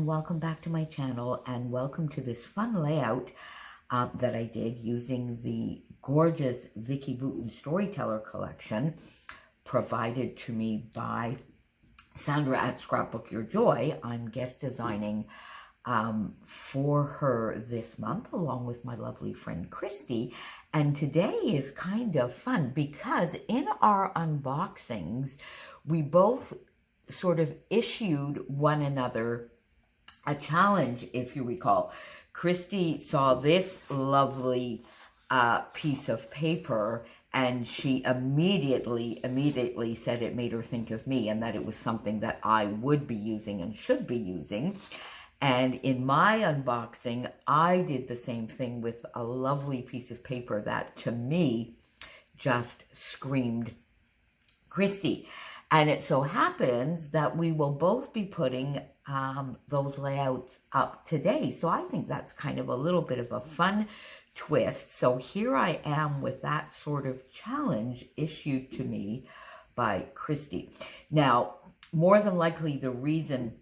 and welcome back to my channel, and welcome to this fun layout that I did using the gorgeous Vicki Boutin Storyteller collection provided to me by Sandra at Scrapbook Your Joy. I'm guest designing for her this month along with my lovely friend Christy, and today is kind of fun because in our unboxings we both sort of issued one another a challenge. If you recall, Christy saw this lovely piece of paper and she immediately said it made her think of me and that it was something that I would be using and should be using. And in my unboxing, I did the same thing with a lovely piece of paper that to me just screamed Christy. And it so happens that we will both be putting those layouts up today. So I think that's kind of a little bit of a fun twist. So here I am with that sort of challenge issued to me by Christy. Now, more than likely the reason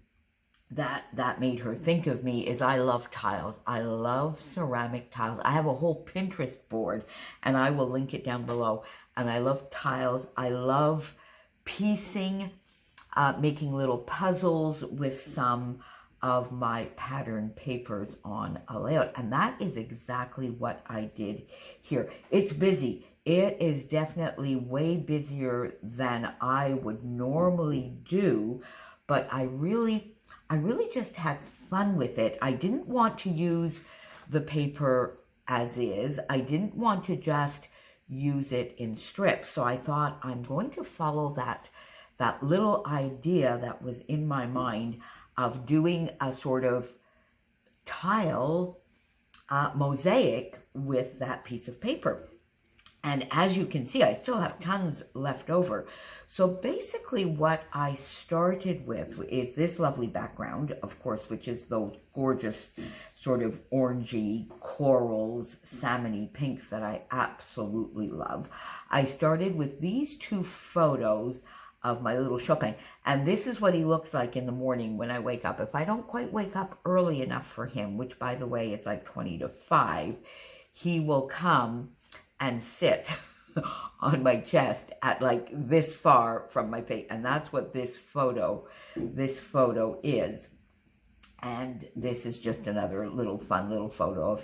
that made her think of me is I love tiles. I love ceramic tiles. I have a whole Pinterest board and I will link it down below. And I love tiles. I love piecing, making little puzzles with some of my pattern papers on a layout. And that is exactly what I did here. It's busy. It is definitely way busier than I would normally do, but I really just had fun with it. I didn't want to use the paper as is. I didn't want to just use it in strips. So I thought I'm going to follow that little idea that was in my mind of doing a sort of tile mosaic with that piece of paper. And as you can see, I still have tons left over. So basically what I started with is this lovely background, of course, which is those gorgeous sort of orangey corals, salmony pinks that I absolutely love. I started with these two photos of my little Chopin. And this is what he looks like in the morning when I wake up. If I don't quite wake up early enough for him, which by the way is like 20 to 5, he will come and sit on my chest at like this far from my face. And that's what this photo is. And this is just another little fun little photo of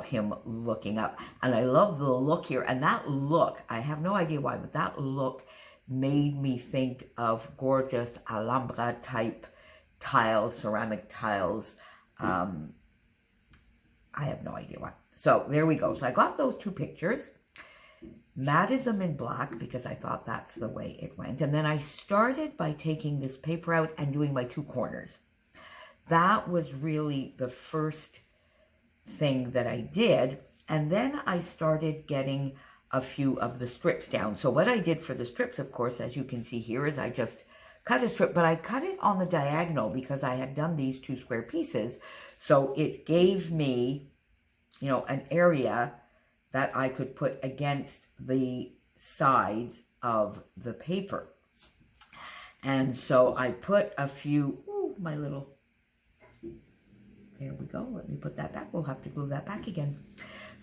him looking up. And I love the look here. And that look, I have no idea why, but that look made me think of gorgeous Alhambra type tiles, ceramic tiles. I have no idea why. So there we go. So I got those two pictures, matted them in black because I thought that's the way it went. And then I started by taking this paper out and doing my two corners. That was really the first thing that I did. And then I started getting a few of the strips down. So what I did for the strips, of course, as you can see here, is I just cut a strip, but I cut it on the diagonal because I had done these two square pieces. So it gave me, you know, an area that I could put against the sides of the paper. And so I put a few, my little, there we go. Let me put that back. We'll have to glue that back again.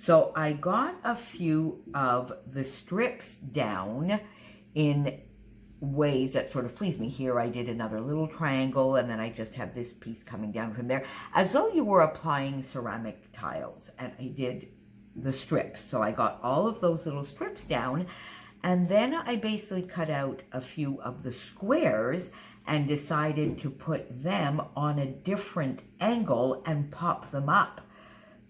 So I got a few of the strips down in ways that sort of pleased me. Here I did another little triangle, and then I just have this piece coming down from there, as though you were applying ceramic tiles, and I did the strips. So I got all of those little strips down, and then I basically cut out a few of the squares and decided to put them on a different angle and pop them up.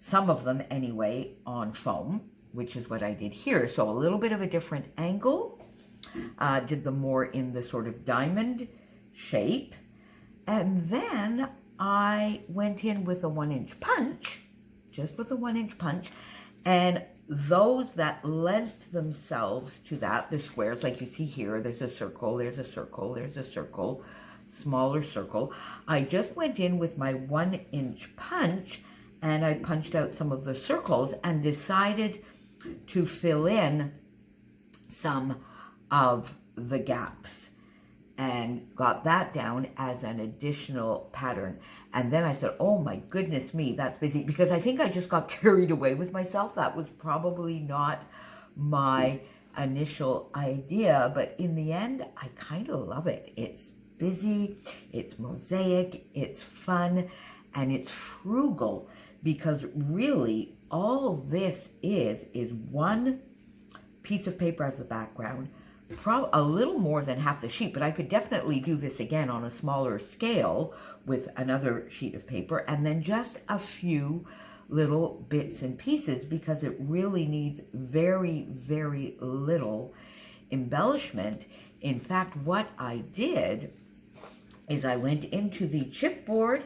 Some of them anyway on foam, which is what I did here. So a little bit of a different angle. Did them more in the sort of diamond shape. And then I went in with a 1-inch punch, just with a 1-inch punch. And those that lent themselves to that, the squares, like you see here, there's a circle, there's a circle, there's a circle, smaller circle. I just went in with my 1-inch punch and I punched out some of the circles and decided to fill in some of the gaps. and got that down as an additional pattern. And then I said, oh my goodness me, that's busy, because I think I just got carried away with myself. That was probably not my initial idea, but in the end, I kind of love it. It's busy, it's mosaic, it's fun, and it's frugal, because really all this is one piece of paper as the background, a little more than half the sheet, but I could definitely do this again on a smaller scale with another sheet of paper, and then just a few little bits and pieces, because it really needs very, very little embellishment. In fact, what I did is I went into the chipboard,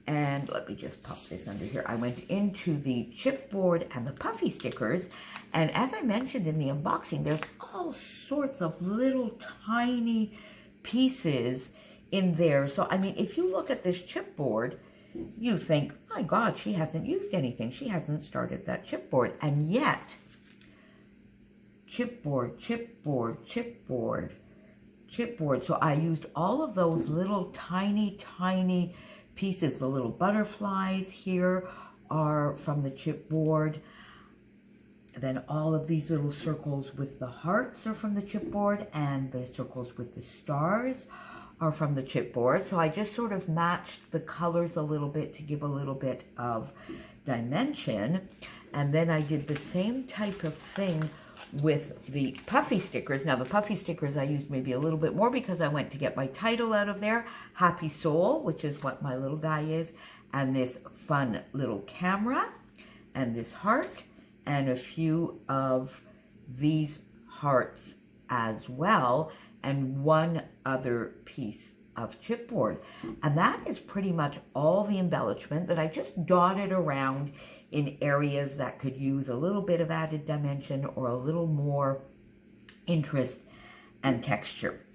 and let me just pop this under here. I went into the chipboard and the puffy stickers, and as I mentioned in the unboxing, there's all sorts of little tiny pieces in there. So, I mean, if you look at this chipboard, you think, my God, she hasn't used anything. She hasn't started that chipboard. And yet, chipboard, chipboard, chipboard, chipboard. So I used all of those little tiny, tiny pieces. The little butterflies here are from the chipboard. Then all of these little circles with the hearts are from the chipboard, and the circles with the stars are from the chipboard. So I just sort of matched the colors a little bit to give a little bit of dimension. And then I did the same type of thing with the puffy stickers. Now the puffy stickers I used maybe a little bit more because I went to get my title out of there, Happy Soul, which is what my little guy is, and this fun little camera, and this heart, and a few of these hearts as well, and one other piece of chipboard. And that is pretty much all the embellishment that I just dotted around in areas that could use a little bit of added dimension or a little more interest and texture.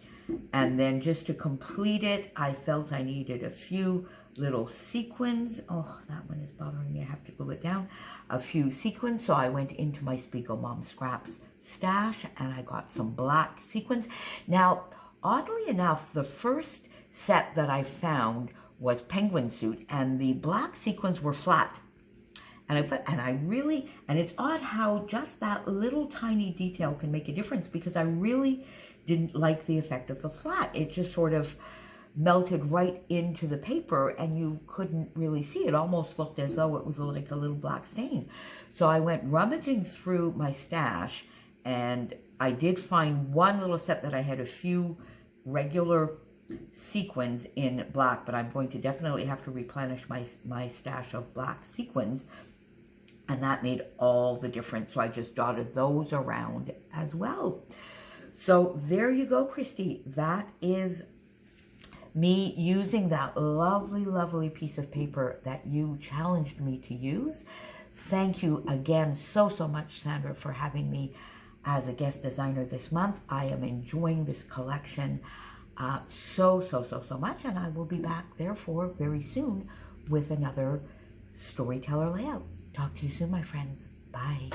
And then just to complete it, I felt I needed a few little sequins. Oh, that one is bothering me. I have to glue it down. A few sequins. So I went into my Spiegel Mom Scraps stash and I got some black sequins. Now, oddly enough, the first set that I found was Penguin Suit, and the black sequins were flat. And it's odd how just that little tiny detail can make a difference, because I really didn't like the effect of the flat. It just sort of melted right into the paper and you couldn't really see. It almost looked as though it was like a little black stain. So I went rummaging through my stash, and I did find one little set that I had a few regular sequins in black, but I'm going to definitely have to replenish my stash of black sequins. And that made all the difference. So I just dotted those around as well. So there you go, Christy. That is me using that lovely, lovely piece of paper that you challenged me to use. Thank you again so much, Sandra, for having me as a guest designer this month. I am enjoying this collection so much, and I will be back, therefore, very soon with another Storyteller layout. Talk to you soon, my friends. Bye.